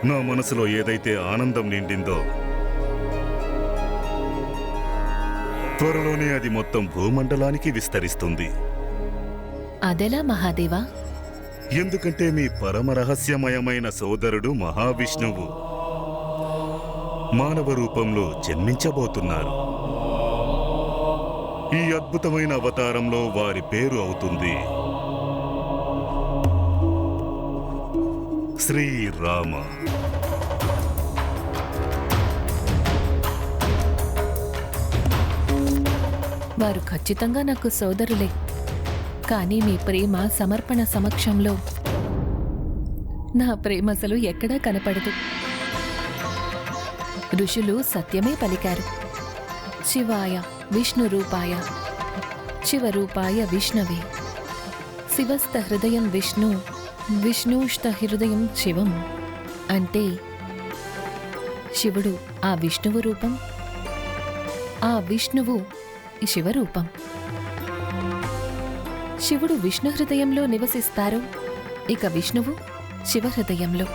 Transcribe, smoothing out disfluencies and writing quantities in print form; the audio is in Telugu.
నా మనసులో ఏదైతే ఆనందం నిండిందో త్వరలోనే అది మొత్తం భూమండలానికి విస్తరిస్తుంది. అదెలా మహాదేవా? ఎందుకంటే మీ పరమ రహస్యమయమైన సోదరుడు మహావిష్ణువు మానవ రూపంలో జన్మించబోతున్నారు. ఈ అద్భుతమైన అవతారంలో వారి పేరు అవుతుంది శ్రీరామ. వారు ఖచ్చితంగా నాకు సోదరులే. కానీ మీ ప్రేమ సమర్పణ సమక్షంలో నా ప్రేమ అసలు ఎక్కడా కనపడదు. ఋషులు సత్యమే పలికారు. శివాయ విష్ణు రూపాయ శివరూపాయ విష్ణవే శివస్థ హృదయం విష్ణు విష్ణుష్ట హృదయం శివం. అంటే శివుడు ఆ విష్ణువు రూపం, ఆ విష్ణువు శివరూపం. శివుడు విష్ణు హృదయంలో నివసిస్తారు, ఇక విష్ణువు శివ హృదయంలో.